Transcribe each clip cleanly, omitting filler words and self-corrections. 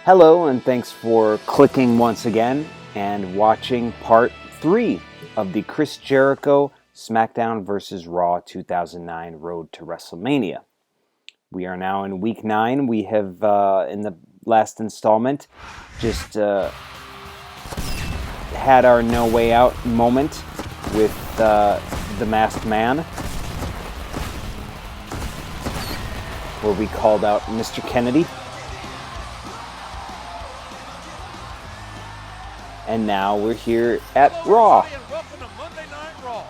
Hello, and thanks for clicking once again and watching part 3 of the Chris Jericho SmackDown vs. Raw 2009 Road to WrestleMania. We are now in week 9. We have, in the last installment, just had our no way out moment with the Masked Man, where we called out Mr. Kennedy. And now we're here at Raw. Welcome to Monday Night Raw.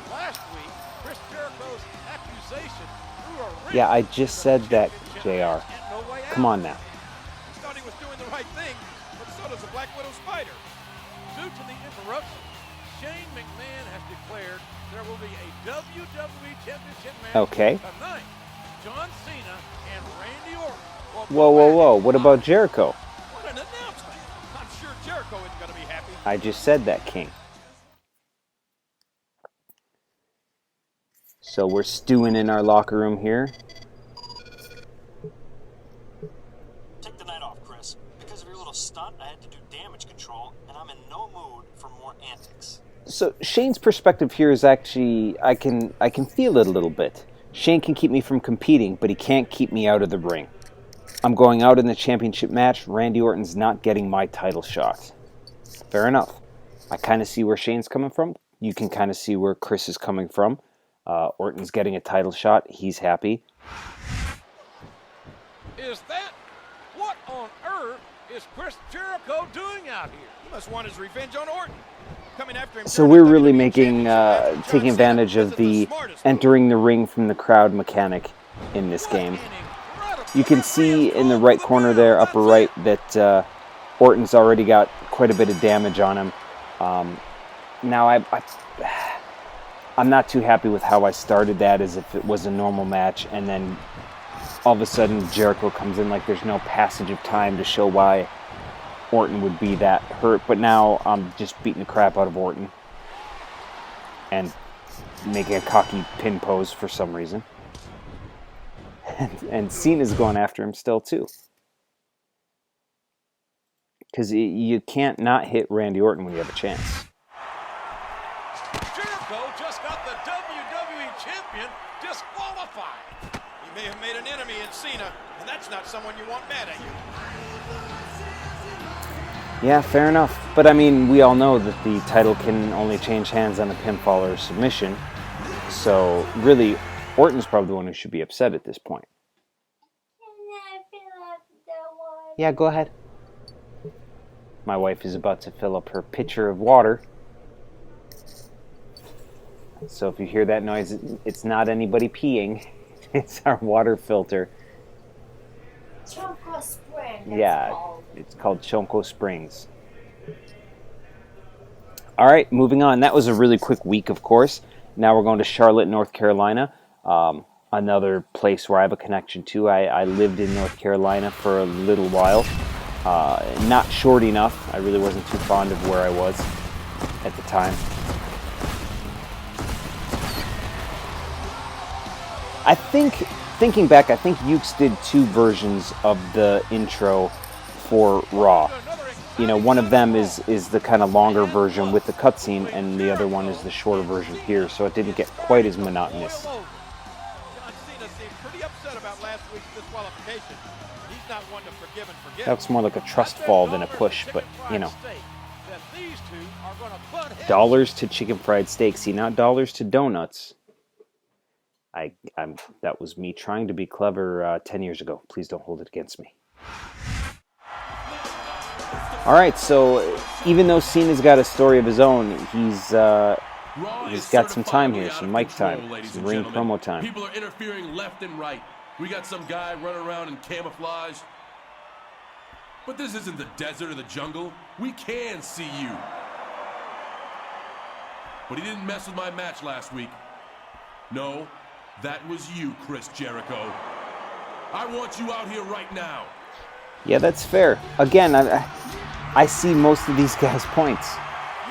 Last week, Chris Jericho's accusation threw a ring. Yeah, I just said that, JR. Come on now. He thought he was doing the right thing, but so does a Black Widow spider. Due to the interruption, Shane McMahon has declared there will be a WWE Championship match tonight. John Cena and Randy Orton. Whoa. What about Jericho? What an announcement. I'm sure Jericho isn't going to be happy. I just said that, King. So we're stewing in our locker room here. Take the night off, Chris. Because of your little stunt, I had to do damage control, and I'm in no mood for more antics. So Shane's perspective here is actually, I can feel it a little bit. Shane can keep me from competing, but he can't keep me out of the ring. I'm going out in the championship match. Randy Orton's not getting my title shot. Fair enough. I kind of see where Shane's coming from. You can kind of see where Chris is coming from. Orton's getting a title shot. He's happy. Is that what on earth is Chris Jericho doing out here? He must want his revenge on Orton. Coming after him. So we're really taking advantage of the entering the ring from the crowd mechanic in this game. You can see in the right corner there, upper right, that Orton's already got quite a bit of damage on him. Now I'm not too happy with how I started that, as if it was a normal match, and then all of a sudden Jericho comes in like there's no passage of time to show why Orton would be that hurt. But now I'm just beating the crap out of Orton and making a cocky pin pose for some reason. And Cena's going after him still too. Because you can't not hit Randy Orton when you have a chance. Jericho just got the WWE Champion disqualified. He may have made an enemy in Cena, and that's not someone you want mad at you. Yeah, fair enough. But I mean, we all know that the title can only change hands on a pinfall or a submission. So really, Orton's probably the one who should be upset at this point. Yeah, go ahead. My wife is about to fill up her pitcher of water. So if you hear that noise, it's not anybody peeing. It's our water filter. Choco Springs. Yeah, it's called Chonko Springs. All right, moving on. That was a really quick week, of course. Now we're going to Charlotte, North Carolina. Another place where I have a connection to. I lived in North Carolina for a little while. Not short enough. I really wasn't too fond of where I was at the time. Thinking back, I think Ukes did 2 versions of the intro for Raw. You know, one of them is the kind of longer version with the cutscene, and the other one is the shorter version here, so it didn't get quite as monotonous. John Cena seemed pretty upset about last week's disqualification. He's not one to forgive and forget. That's more like a trust fall than a push, but, you know. Dollars to chicken fried steak. See, not dollars to donuts. That was me trying to be clever 10 years ago. Please don't hold it against me. All right, so even though Cena's got a story of his own, he's got some time here, some mic time, some ring promo time. People are interfering left and right. We got some guy running around in camouflage. But this isn't the desert or the jungle. We can see you. But he didn't mess with my match last week. No, that was you, Chris Jericho. I want you out here right now. Yeah, that's fair. Again, I see most of these guys' points.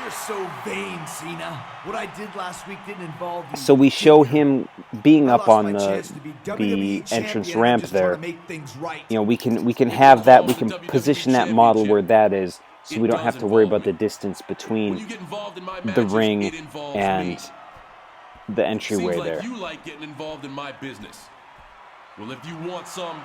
You're so vain, Cena. What I did last week didn't involve you. So we show him being I up lost on my the chance to be WWE entrance champion, ramp I'm just trying there. to make things right. You know, we can have that. We can position that model where that is, so we don't have to worry about the distance between the ring and the entryway Seems like there. you like getting involved in my business. Well, if you want some,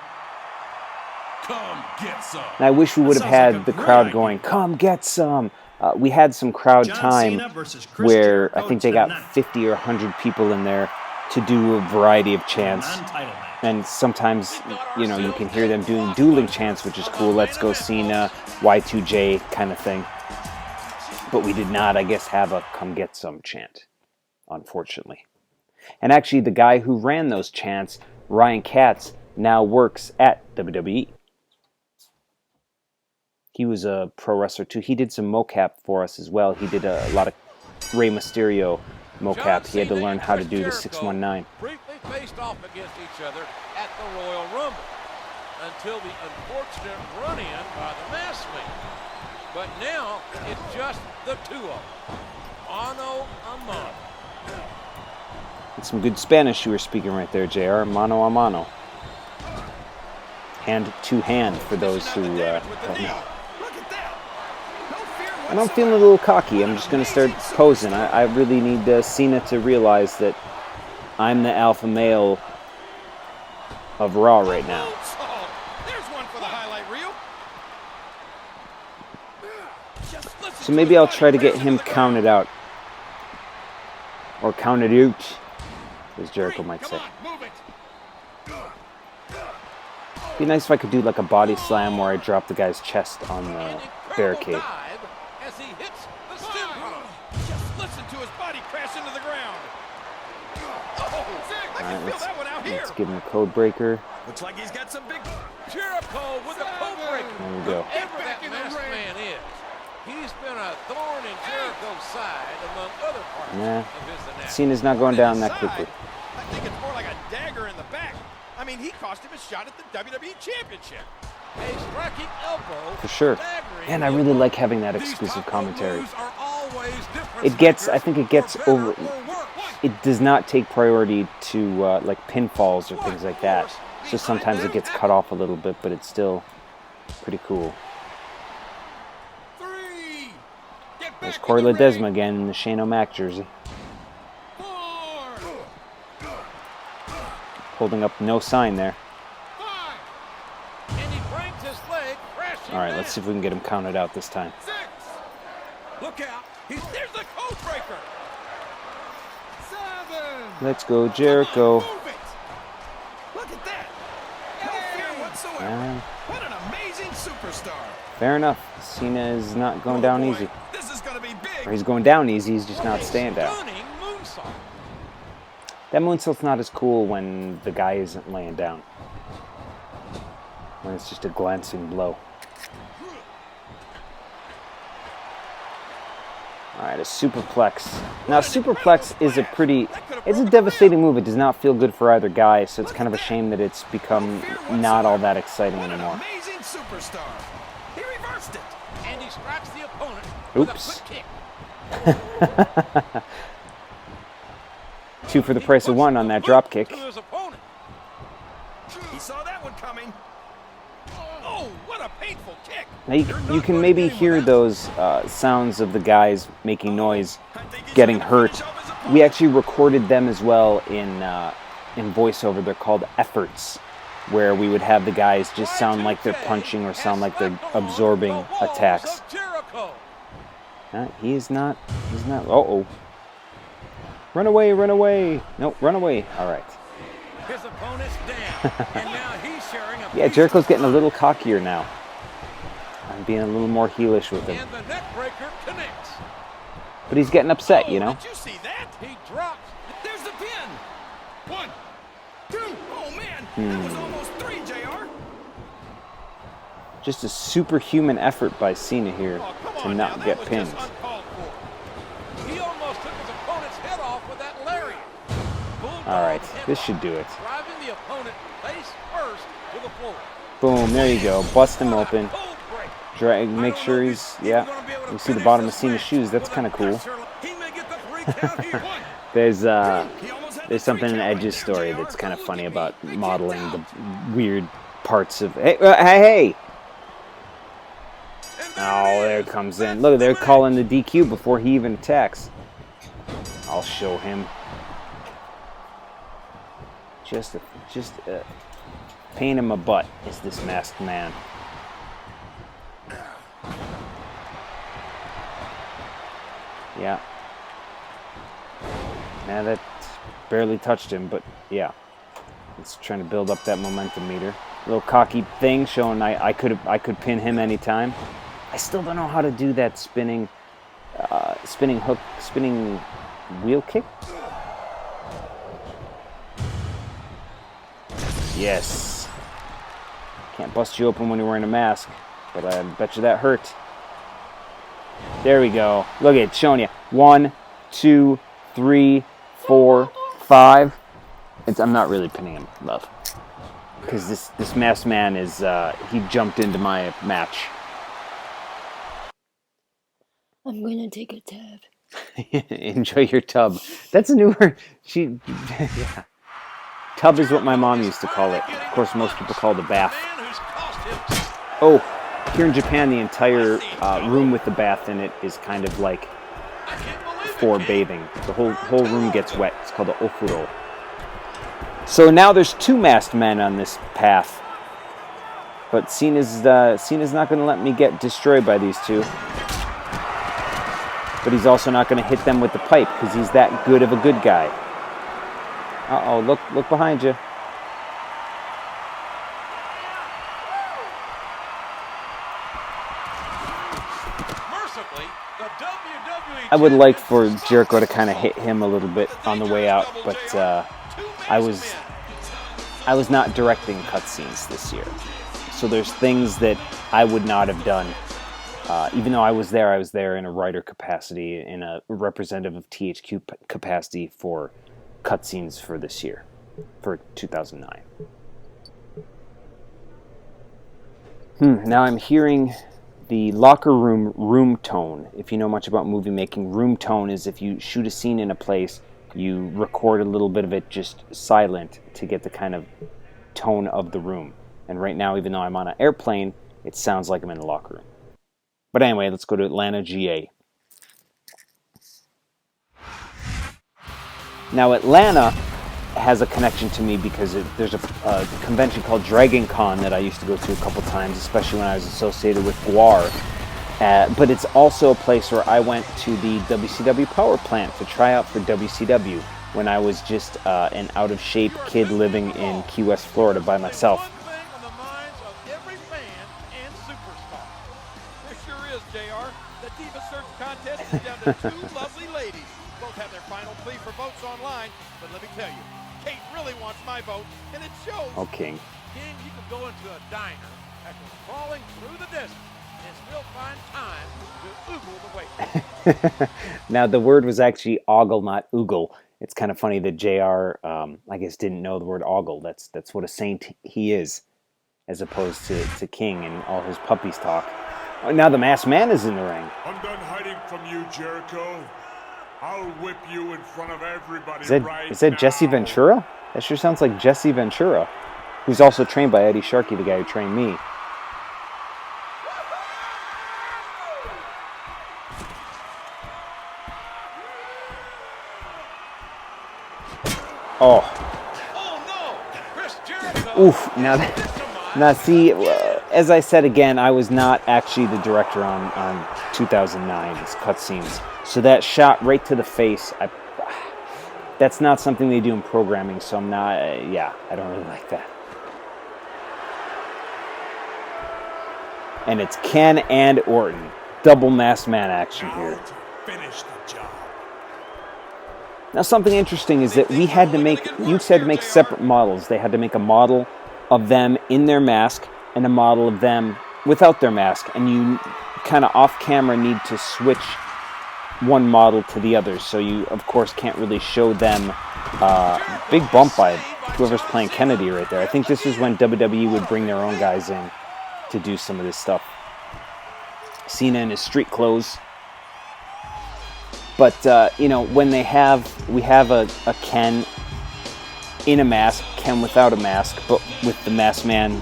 come get some. And I wish we would have sounds had like a the great crowd idea. going, "Come get some." We had some crowd John time Cena versus Chris where I Jericho think they got tonight. 50 or 100 people in there to do a variety of chants. Non-title match. And sometimes, you know, you can hear them doing dueling chants, which is cool. Let's go Cena, Y2J kind of thing. But we did not, I guess, have a come get some chant, unfortunately. And actually, the guy who ran those chants, Ryan Katz, now works at WWE. He was a pro wrestler too. He did some mocap for us as well. He did a lot of Rey Mysterio mocap. He had to learn how to do the 619. Briefly faced off against each other at the Royal Rumble until the unfortunate run-in by the Masked Man. But now it's just the two of them. Mano a mano. It's some good Spanish you were speaking right there, JR. Mano a mano. Hand to hand for those who don't know. And I'm feeling a little cocky. I'm just going to start posing. I really need Cena to realize that I'm the alpha male of Raw right now. There's one for the highlight reel. So maybe I'll try to get him counted out. Or counted out, as Jericho might say. Be nice if I could do like a body slam where I drop the guy's chest on the barricade. As he hits the steamroller. Just listen to his body crash into the ground. Oh, I can feel that one out here. Let's give him a code breaker. Looks like he's got some big... Jericho with the code breaker. There we go. Whoever that masked man is, he's been a thorn in Jericho's side among other parts Nah, of his anatomy. Cena's not going down that quickly. I think it's more like a dagger in the back. I mean, he cost him a shot at the WWE Championship. A striking elbow. For sure. staggering And I the really opponent. like having that These exclusive top rope commentary. moves are always different It gets, I strikers, think it gets for better over, or worse. it does not take priority to like pinfalls or things like that. So sometimes it gets cut off a little bit, but it's still pretty cool. Three. Get There's back Corey in the ring. Ledesma again in the Shane O'Mac jersey. 4. Holding up no sign there. 5. And he brings his leg crashing All right, let's see if we can get him counted out this time. 6. Look out. There's the code breaker. 7. Let's go, Jericho. Move it. Look at that. No fear whatsoever. Yeah, What an amazing superstar. fair enough. Cena is not going down easy. This is going to be big. Or he's going down easy, he's just not staying down. Stunning moonsault. That moonsault's not as cool when the guy isn't laying down. When it's just a glancing blow. Alright, a superplex. Now, superplex is it's a devastating move. It does not feel good for either guy, so it's kind of a shame that it's become not all that exciting What an anymore. amazing superstar. He reversed it. And he strikes the opponent with Oops. a quick kick. 2 for the price of 1 on that drop kick. To his opponent. He saw that one coming. Oh, what a painful kick. Now you can maybe hear those sounds of the guys making noise, getting hurt. We actually recorded them as well in voiceover. They're called efforts, where we would have the guys just sound like they're punching or sound like they're absorbing attacks. Jericho. He's not. Uh-oh. Run away, run away. Nope, run away. All right. His opponent's down. And now he's sharing a Yeah, Jericho's getting a little cockier now. I'm being a little more heelish with him. And the neck breaker connects. But he's getting upset, you know? Did you see that? He drops. There's the pin. 1, 2. Oh, man. That was almost 3, JR. Just a superhuman effort by Cena here Oh, come to on not now. get That was pinned. just uncalled for. He almost took his opponent's head off with that lariat. All right, Bulldog this headlock, should do it. Driving the opponent face first to the floor. Boom, there you go. Bust him open. Cold break. Drag, make sure he's, yeah. You see the bottom of Cena's shoes. That's kind of cool. There's something in Edge's story that's kind of funny about modeling the weird parts of. Hey, hey! Oh, there it comes in. Look, they're calling the DQ before he even attacks. I'll show him. Just pain in my butt is this masked man. Yeah. Now that barely touched him, but yeah. It's trying to build up that momentum meter. Little cocky thing showing I could pin him anytime. I still don't know how to do that spinning wheel kick. Yes. Can't bust you open when you're wearing a mask, but I bet you that hurt. There we go. Look at it, showing you. 1, 2, 3, 4, 5. I'm not really pinning him, love, because this masked man is he jumped into my match. I'm gonna take a tab. Enjoy your tub. That's a new word. Yeah. Tub is what my mom used to call it. Of course, most people call it a bath. Oh, here in Japan, the entire room with the bath in it is kind of like for bathing. The whole room gets wet. It's called a ofuro. So now there's 2 masked men on this path. But Cena's not going to let me get destroyed by these 2. But he's also not going to hit them with the pipe because he's that good of a good guy. Uh-oh, look behind you. I would like for Jericho to kind of hit him a little bit on the way out, but I was not directing cutscenes this year. So there's things that I would not have done. Even though I was there in a writer capacity, in a representative of THQ capacity for cutscenes for this year, for 2009. Now I'm hearing the locker room tone. If you know much about movie making, room tone is if you shoot a scene in a place, you record a little bit of it just silent to get the kind of tone of the room. And right now, even though I'm on an airplane, it sounds like I'm in the locker room. But anyway, let's go to Atlanta, GA. Now, Atlanta has a connection to me because there's a convention called Dragon Con that I used to go to a couple times, especially when I was associated with Guar. But it's also a place where I went to the WCW power plant to try out for WCW when I was just an out-of-shape kid living in Key West, Florida by myself. Down to 2 lovely ladies. Both have their final plea for votes online, but let me tell you, Kate really wants my vote, and it shows. Oh, King. King, you can go into a diner after crawling through the desert and still find time to oogle the wait. Now, the word was actually ogle, not oogle. It's kind of funny that JR, I guess, didn't know the word ogle. That's what a saint he is, as opposed to King and all his puppies talk. Oh, now the masked man is in the ring. I'm done hiding from you, Jericho. I'll whip you in front of everybody. Is that Jesse Ventura? That sure sounds like Jesse Ventura, who's also trained by Eddie Sharkey, the guy who trained me. Oh. Chris Jericho. Oof. Now see, as I said again, I was not actually the director on 2009's cutscenes. So that shot right to the face, that's not something they do in programming, so I'm not, I don't really like that. And it's Ken and Orton. Double masked man action here. Finish the job. Now something interesting is that you had to make separate models. They had to make a model of them in their mask and a model of them without their mask, and you kind of off camera need to switch one model to the other, so you of course can't really show them. Big bump by whoever's playing Kennedy right there. I think this is when WWE would bring their own guys in to do some of this stuff. Cena in his street clothes. But, when we have a Ken in a mask, Ken without a mask, but with the masked man,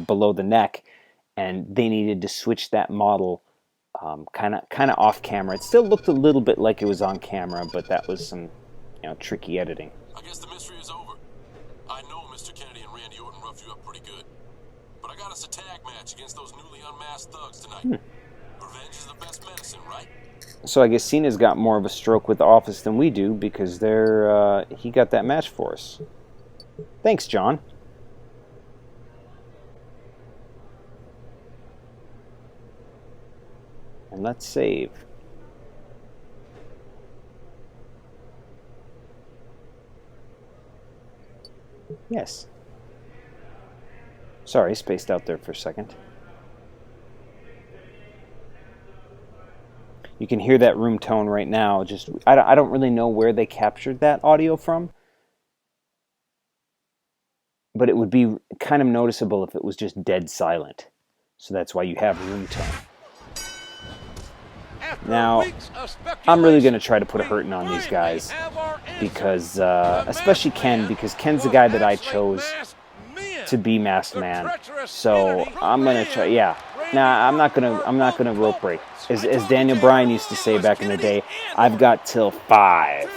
below the neck, and they needed to switch that model kind of off camera. It still looked a little bit like it was on camera, but that was some, tricky editing. I guess the mystery is over. I know Mr. Kennedy and Randy Orton roughed you up pretty good. But I got us a tag match against those newly unmasked thugs tonight. Revenge is the best medicine, right? So I guess Cena's got more of a stroke with the Office than we do because he got that match for us. Thanks, John. And let's save. Yes. Sorry, spaced out there for a second. You can hear that room tone right now. I don't really know where they captured that audio from, but it would be kind of noticeable if it was just dead silent. So that's why you have room tone. Now, I'm really going to try to put a hurting on these guys because, especially Ken, because Ken's the guy that I chose to be Masked Man. So I'm going to try. Yeah. Nah, I'm not gonna rope break. As Daniel Bryan used to say back in the day, I've got till 5.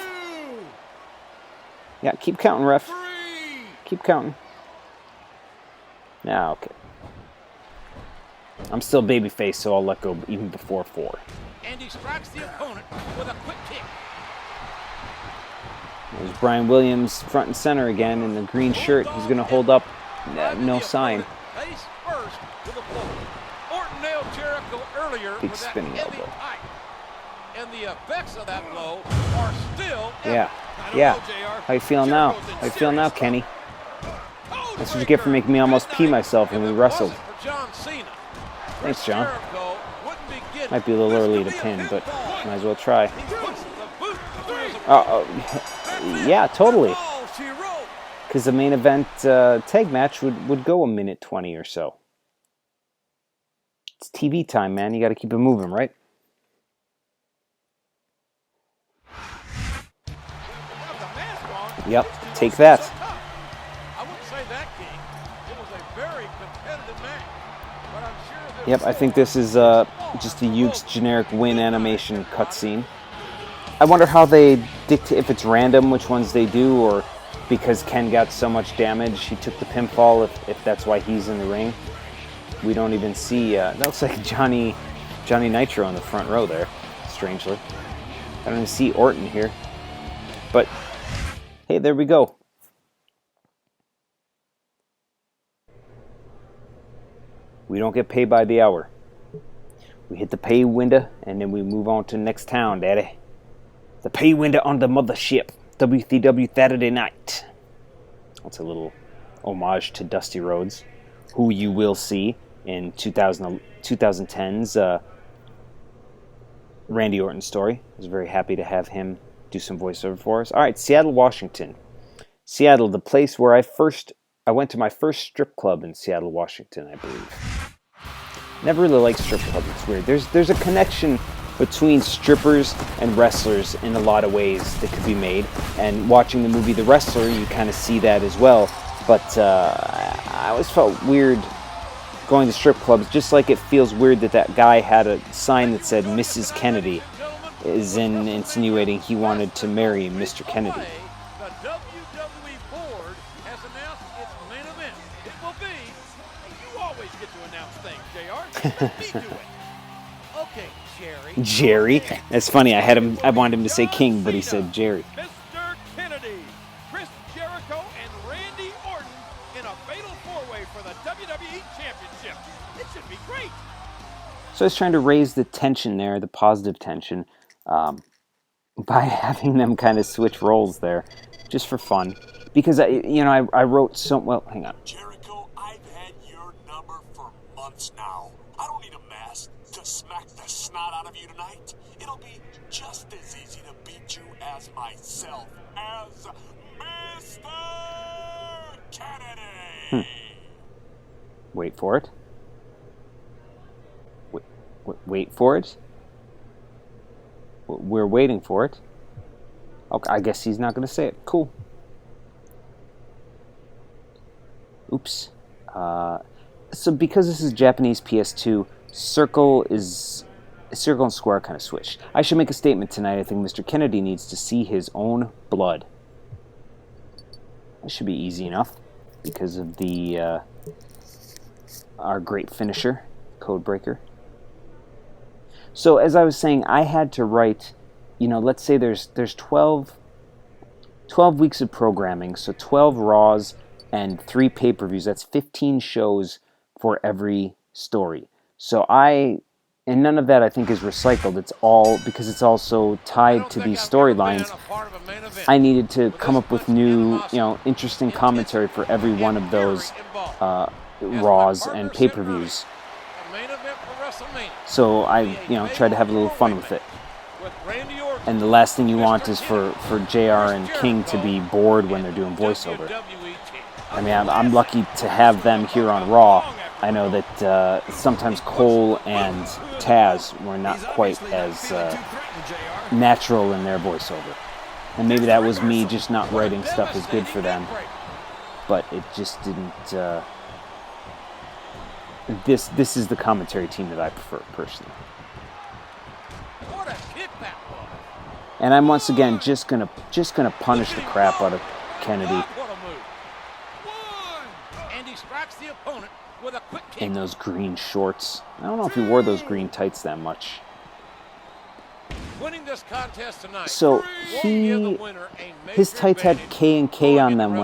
Yeah, keep counting, ref. Keep counting. Now, okay. I'm still babyface, so I'll let go even before 4. And he strikes the opponent with a quick kick. There's Brian Williams front and center again in the green shirt. He's gonna hold up no sign. Face first with a blow. Orton nailed Jericho earlier Big with that spinning heavy elbow. pipe. And the effects of that blow are still Yeah. How you feeling now? How you feeling now, Kenny? That's what you get for making me almost pee myself when we wrestled. Thanks, John. Might be a little early to pin, but might as well try. Yeah, totally. Because the main event tag match would go a minute 20 or so. It's TV time, man. You got to keep it moving, right? Yep, take that. I wouldn't say that, King. It was a very competitive match. But I'm sure Yep, I think this is just a Yuke's generic win animation cutscene. I wonder how they dictate, if it's random which ones they do, or because Ken got so much damage, he took the pinfall, if that's why he's in the ring. We don't even see, that looks like Johnny Nitro in the front row there, strangely. I don't even see Orton here. But, hey, there we go. We don't get paid by the hour. We hit the pay window, and then we move on to the next town, Daddy. The pay window on the mothership. WCW Saturday Night. That's a little homage to Dusty Rhodes, who you will see in 2010's Randy Orton story. I was very happy to have him do some voiceover for us. All right, Seattle, Washington. Seattle, the place where I went to my first strip club in Seattle, Washington, I believe. Never really liked strip clubs. It's weird. There's a connection between strippers and wrestlers in a lot of ways that could be made. And watching the movie The Wrestler, you kind of see that as well. But I always felt weird going to strip clubs, just like it feels weird that guy had a sign that said Mrs. Kennedy, is insinuating he wanted to marry Mr. Kennedy. The WWE board has announced its main event. It will be, you always get to announce things, JR. Let me do it. Okay, Jerry. Jerry? That's funny. I wanted him to say King, but he said Jerry. Mr. Kennedy, Chris Jericho, and Randy Orton in a fatal four-way for the WWE Championship. It should be great. So I was trying to raise the tension there, the positive tension, by having them kind of switch roles there, just for fun. Because I wrote hang on. Jericho, I've had your number for months now. I don't need a mask to smack the snot out of you tonight. It'll be just as easy to beat you as myself, as Mr. Kennedy. Wait for it. Wait for it? We're waiting for it. Okay, I guess he's not going to say it. Cool. Oops. So because this is Japanese PS2, circle and square kind of switched. I should make a statement tonight. I think Mr. Kennedy needs to see his own blood. That should be easy enough because of the our great finisher, Codebreaker. So as I was saying, I had to write, let's say there's 12 weeks of programming, so 12 Raws and 3 pay-per-views. That's 15 shows for every story. So and none of that I think is recycled. It's all, because it's also tied to these storylines, I needed to come up with new, interesting commentary for every one of those Raws and pay-per-views. So I, tried to have a little fun with it. And the last thing you want is for JR and King to be bored when they're doing voiceover. I mean, I'm lucky to have them here on Raw. I know that sometimes Cole and Taz were not quite as natural in their voiceover. And maybe that was me just not writing stuff as good for them. But it just didn't... This is the commentary team that I prefer, personally. And I'm once again just gonna punish the crap out of Kennedy in those green shorts. I don't know if he wore those green tights that much. So his tights had K and K on them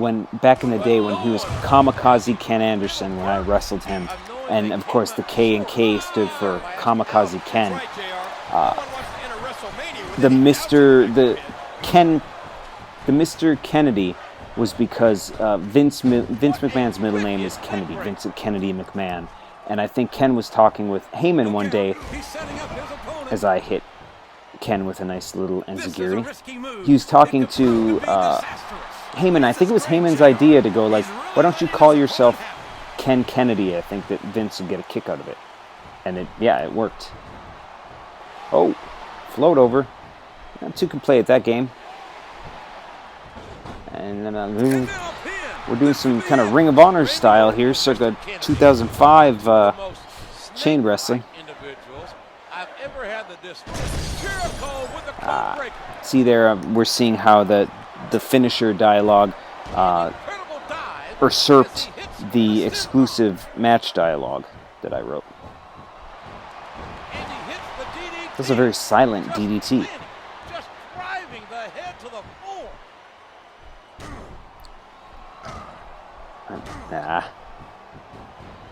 when back in the day when he was Kamikaze Ken Anderson when I wrestled him, and of course the K and K stood for Kamikaze Ken. The Mr. Kennedy was because Vince McMahon's middle name is Kennedy, Vincent Kennedy McMahon, and I think Ken was talking with Heyman one day as I hit Ken with a nice little enziguri. He was talking to Heyman. I think it was Heyman's idea to go like, why don't you call yourself Ken Kennedy? I think that Vince would get a kick out of it. And it worked. Oh, float over. Two can play at that game. And then we're doing some kind of Ring of Honor style here, circa 2005 chain wrestling. See there, we're seeing how the finisher dialogue usurped the exclusive match dialogue that I wrote. That's a very silent DDT.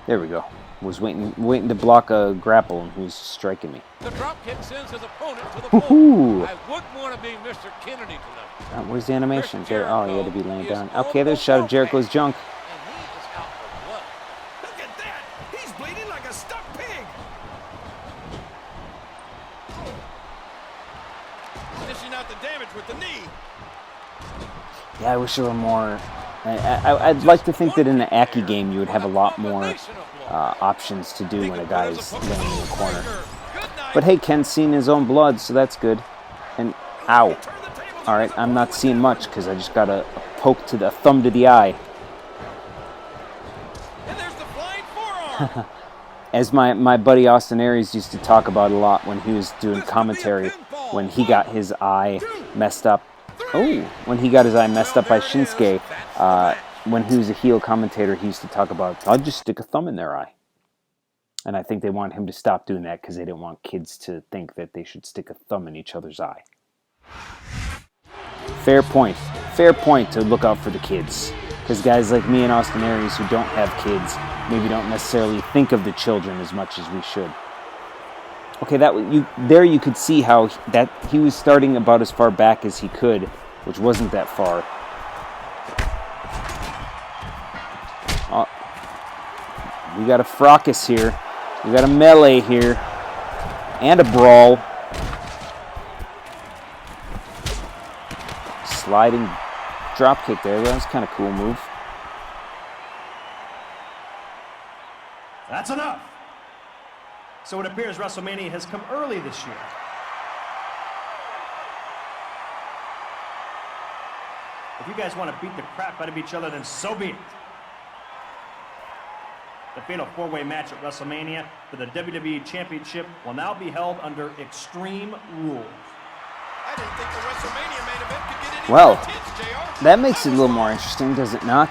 There we go. Was waiting to block a grapple, and he was striking me. The drop kick sends his opponent to the floor. I wouldn't want to be Mr. Kennedy tonight. Where's the animation? He had to be laying down. Okay, there's a shot of Jericho's junk. And he is out for blood. Look at that! He's bleeding like a stuck pig! Finishing out the damage with the knee. Yeah, I wish there were more... I'd like to think that in the Aki game you would have a lot more options to do when a guy is laying in the corner. But hey, Ken's seen his own blood, so that's good. And ow. Alright, I'm not seeing much because I just got a poke to the thumb to the eye. And there's the flying forearm. As my buddy Austin Aries used to talk about a lot when he was doing commentary, when he got his eye messed up. Oh, when he got his eye messed up by Shinsuke, when he was a heel commentator, he used to talk about, I'll just stick a thumb in their eye. And I think they want him to stop doing that because they didn't want kids to think that they should stick a thumb in each other's eye. Fair point. Fair point to look out for the kids. Because guys like me and Austin Aries who don't have kids maybe don't necessarily think of the children as much as we should. Okay, you could see how he was starting about as far back as he could, which wasn't that far. We got a fracas here. We got a melee here. And a brawl. Sliding drop kick there. That was kind of cool move. That's enough. So it appears WrestleMania has come early this year. If you guys want to beat the crap out of each other, then so be it. The fatal four-way match at WrestleMania for the WWE Championship will now be held under Extreme Rules. I didn't think the WrestleMania main event could get any Well, more intense, JR. that makes it a little more interesting, does it not?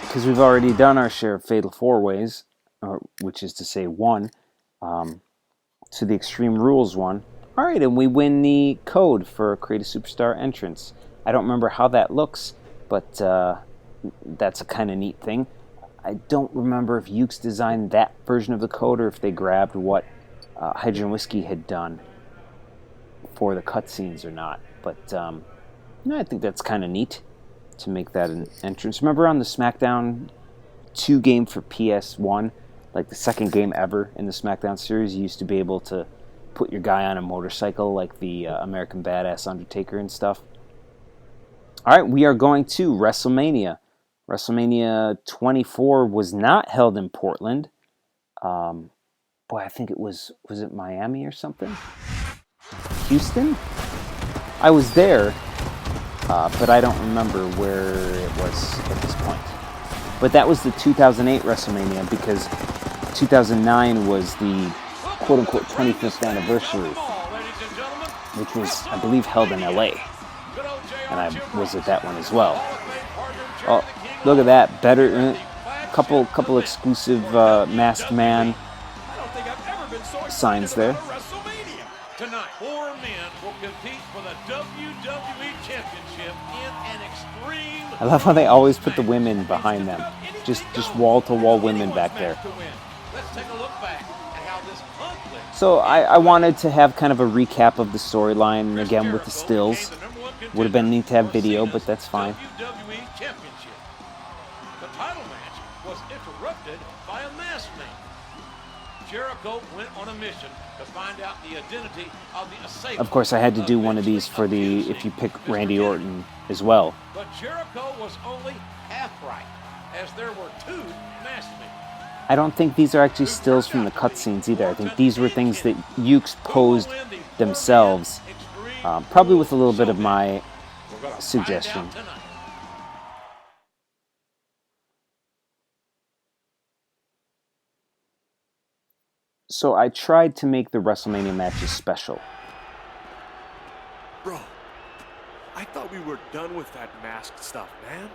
Because we've already done our share of fatal four-ways, which is to say one, to the Extreme Rules one. All right, and we win the code for Create a Superstar entrance. I don't remember how that looks, but that's a kind of neat thing. I don't remember if Ukes designed that version of the code or if they grabbed what Hydrogen Whiskey had done for the cutscenes or not. But I think that's kind of neat to make that an entrance. Remember on the SmackDown 2 game for PS1, like the second game ever in the SmackDown series, you used to be able to put your guy on a motorcycle like the American Badass Undertaker and stuff. All right, we are going to WrestleMania. WrestleMania 24 was not held in Portland. I think it was it Miami or something? Houston? I was there, but I don't remember where it was at this point. But that was the 2008 WrestleMania because 2009 was the quote-unquote 25th anniversary, which was, I believe, held in LA. And I was at that one as well. Oh, look at that. Better, couple exclusive Masked Man signs there. Tonight, 4 men will compete for the WWE Championship in an extreme. I love how they always put the women behind them. Just wall-to-wall women back there. Let's take a look back at how this conflict. So I wanted to have kind of a recap of the storyline, again with the stills. Would have been neat to have video, but that's fine. WWE Championship. The title match was interrupted by a masked man. Jericho went on a mission to find out the identity of the assailant. Of course, I had to do one of these for the if you pick Randy Orton as well. But Jericho was only half right, as there were 2 masked men. I don't think these are actually stills from the cutscenes either. I think these were things that Ukes posed themselves, probably with a little bit of my suggestion. So I tried to make the WrestleMania matches special. Bro, I thought we were done with that masked stuff, man.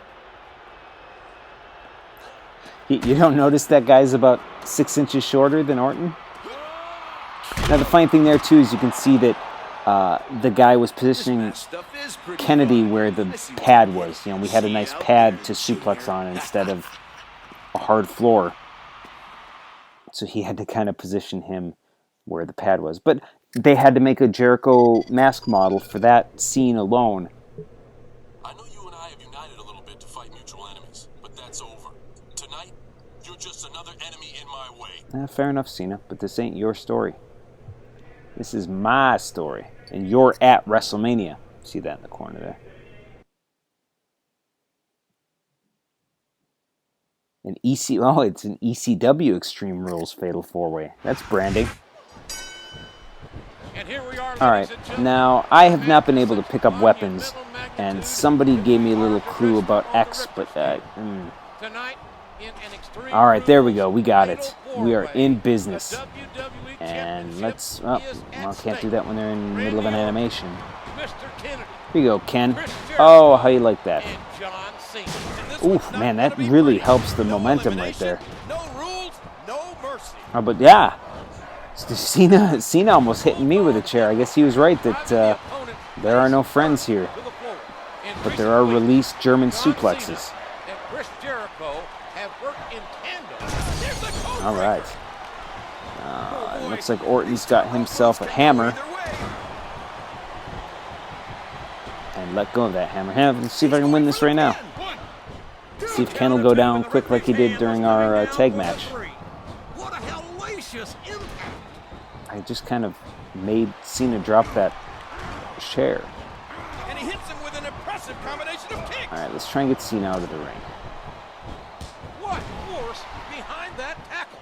You don't notice that guy's about 6 inches shorter than Orton? Now the funny thing there too is you can see that the guy was positioning Kennedy where the pad was. You know, we had a nice pad to suplex on instead of a hard floor. So he had to kind of position him where the pad was. But they had to make a Jericho mask model for that scene alone. I know you and I have united a little bit to fight mutual enemies, but that's over. Tonight, you're just another enemy in my way. Fair enough, Cena, but this ain't your story. This is my story, and you're at WrestleMania. See that in the corner there. It's an ECW Extreme Rules Fatal 4-Way. That's branding. And here we are, Alright, now I have not been able to pick up weapons, and somebody gave me a little clue about X, but Alright, there we go, we got it. We are in business. And let's, well, can't do that when they're in the middle of an animation. Here you go, Ken. Oh, how you like that? Oof, man, that really helps the momentum right there. No rules, no mercy. Oh, but yeah, Cena almost hitting me with a chair. I guess he was right that there are no friends here, but there are released German suplexes. All right. It looks like Orton's got himself a hammer. And let go of that hammer. Let's see if I can win this right now. See if Ken will go down quick like he did during our tag match. I just kind of made Cena drop that chair. And he hits him with an impressive combination of kicks. All right, let's try and get Cena out of the ring. What force behind that tackle?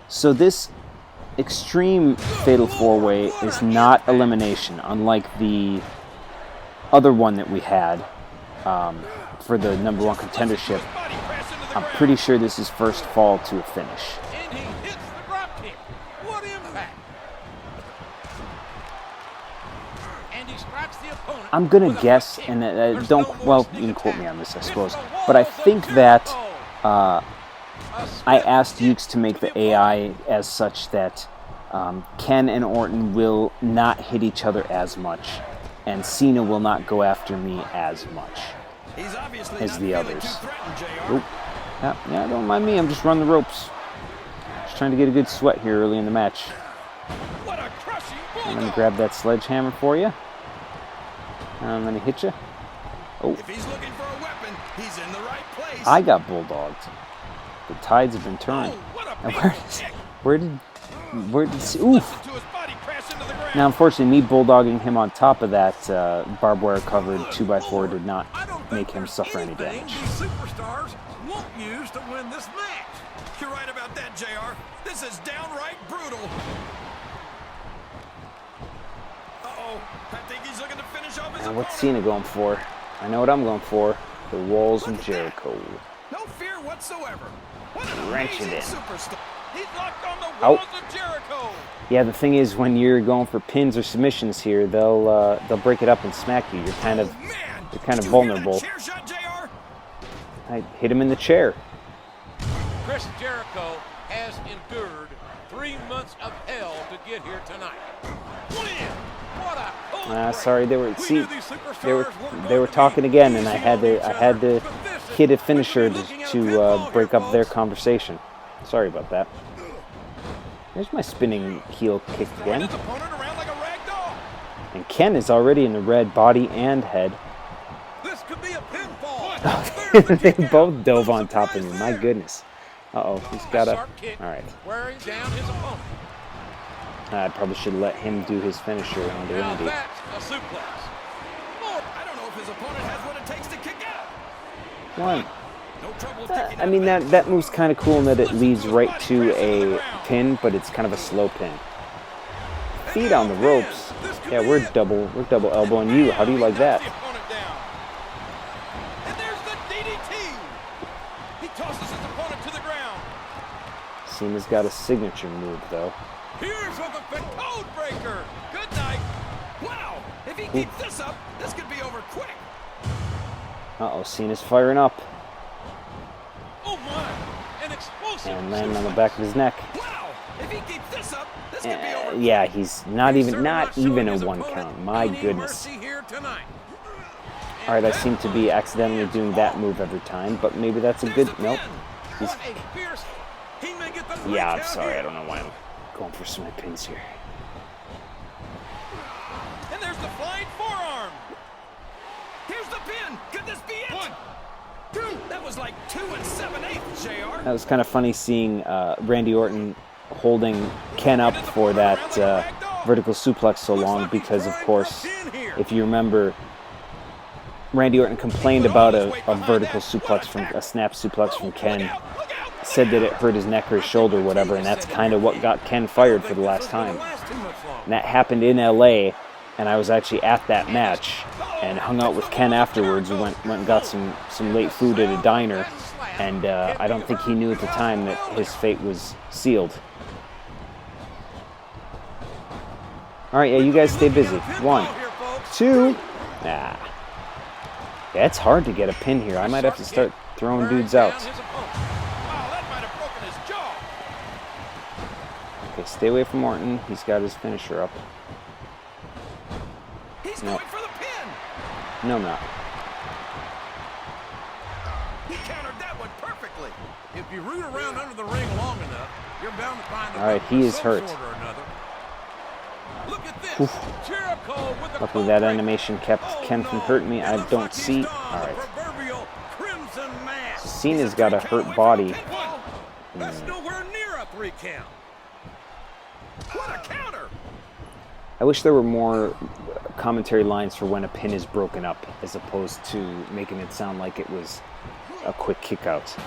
So this Extreme Fatal 4-Way is not elimination, unlike the other one that we had for the #1 contendership. I'm pretty sure this is first fall to a finish. And he hits the drop kick. What impact! And he strikes the opponent. I'm gonna guess, and well, you can quote me on this, I suppose, but I think that I asked Ukes to make the AI as such that Ken and Orton will not hit each other as much, and Cena will not go after me as much as the others. Oop. Yeah, don't mind me. I'm just running the ropes. Just trying to get a good sweat here early in the match. I'm gonna grab that sledgehammer for you. And let me hit you. Oh. If he's looking for a weapon, he's in the right place. I got bulldogged. The tides have been turned. And where did oof. Now, unfortunately, me bulldogging him on top of that barbed wire covered 2x4 did not make him suffer any damage. These superstars won't use to win this match. You're right about that, JR. This is downright brutal. Uh-oh. I think he's looking to finish off his And what's Cena going for? I know what I'm going for. The walls of Jericho. No fear whatsoever. Wrench it in. Superstar. He's locked on the walls of Jericho. Yeah, the thing is, when you're going for pins or submissions here, they'll break it up and smack you. You're kind of vulnerable. I hit him in the chair. Chris Jericho has endured 3 months of hell to get here tonight. What a sorry, they were talking again, and I had to hit a finisher to break up their conversation. Sorry about that. There's my spinning heel kick again. And Ken is already in the red body and head. This could be a pinfall. They both dove on top of me. My goodness. Uh-oh, he's got a... All right. Wearing down his opponent. I probably should let him do his finisher on Randy. That's a suplex. I don't know if his opponent has what it takes to kick out. One. I mean, that move's kind of cool in that it leads right to a pin, but it's kind of a slow pin. Feet on the ropes. Yeah, we're double elbowing you. How do you like that? And there's the DDT. He tosses his opponent to the ground. Cena's got a signature move, though. Here's with a code breaker. Good night. Wow, if he keeps this up, this could be over quick. Uh-oh, Cena's firing up. Oh my, an explosive. And landing on the back of his neck. Wow, if he keeps this up, this could be over. Yeah, he's not even a 1 count. My goodness. All right, I seem to be accidentally doing that move every time, but maybe that's a good... Nope. Yeah, I'm sorry. I don't know why I'm going for some pins here. And there's the flying forearm. Here's the pin. Could this be it? 1, 2. That was like 2 7/8, JR. That was kind of funny seeing Randy Orton holding Ken up for that vertical suplex so long because, of course, if you remember, Randy Orton complained about a vertical suplex a snap suplex from Ken, said that it hurt his neck or his shoulder or whatever, and that's kind of what got Ken fired for the last time. And that happened in LA, and I was actually at that match and hung out with Ken afterwards. We went and got some late food at a diner, and I don't think he knew at the time that his fate was sealed. All right, yeah, you guys stay busy. 1, 2. Yeah, it's hard to get a pin here. I might have to start throwing dudes out. Okay, stay away from Orton. He's got his finisher up. He's going for the pin. No, I'm not. He countered that one perfectly. If you root around under the ring long enough, you're bound to find All right, he is hurt. Look at this. Jericho with the Luckily, that animation kept Ken from hurting me. I don't see. All right. Cena's got a hurt body. That's nowhere near a 3 count. What a counter! I wish there were more commentary lines for when a pin is broken up, as opposed to making it sound like it was a quick kick out. He's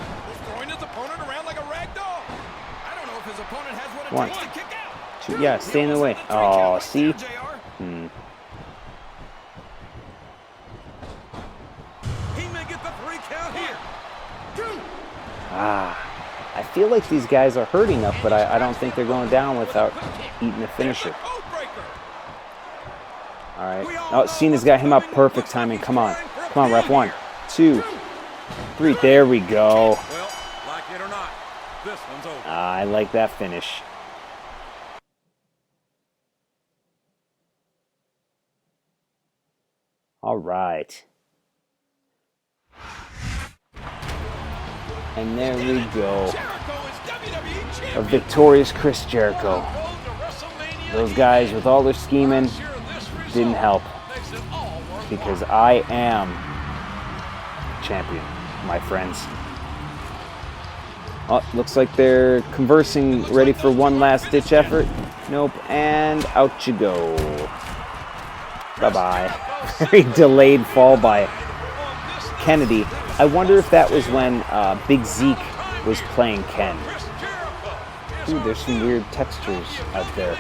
throwing his opponent around like a rag doll. I don't know if his opponent has what it 1, takes to kick out. Yeah, stay in the way. Oh, see? I feel like these guys are hurt enough, but I don't think they're going down without eating the finisher. All right. Oh, Cena's got him up. Perfect timing. Come on. Come on, ref. 1, 2, 3. There we go. Well, like it or not, this one's over. I like that finish. All right. And there we go. A victorious Chris Jericho. Those guys with all their scheming didn't help. Because I am champion, my friends. Oh, looks like they're conversing, ready for one last ditch effort. Nope, and out you go. Bye-bye. Very delayed fall by Kennedy. I wonder if that was when Big Zeke was playing Ken. Ooh, there's some weird textures out there.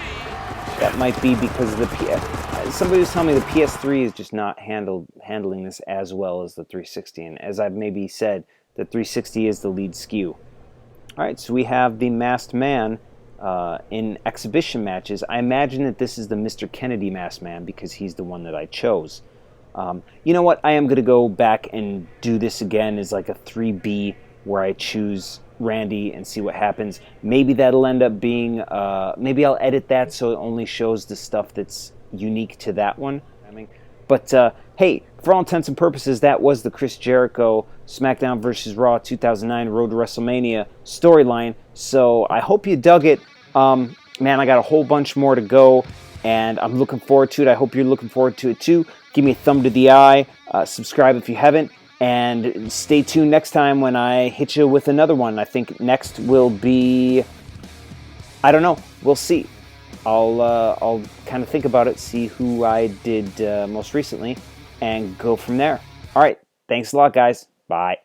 That might be because of the somebody was telling me the PS3 is just not handling this as well as the 360. And as I've maybe said, the 360 is the lead SKU. All right, so we have the Masked Man in exhibition matches. I imagine that this is the Mr. Kennedy Masked Man because he's the one that I chose. You know what? I am going to go back and do this again as like a 3B where I choose Randy and see what happens. Maybe that'll end up being, maybe I'll edit that so it only shows the stuff that's unique to that one. But hey, for all intents and purposes, that was the Chris Jericho SmackDown vs. Raw 2009 Road to WrestleMania storyline. So I hope you dug it. Man, I got a whole bunch more to go, and I'm looking forward to it. I hope you're looking forward to it too. Give me a thumb to the eye. Subscribe if you haven't. And stay tuned next time when I hit you with another one. I think next will be, I don't know. We'll see. I'll kind of think about it, see who I did most recently, and go from there. All right. Thanks a lot, guys. Bye.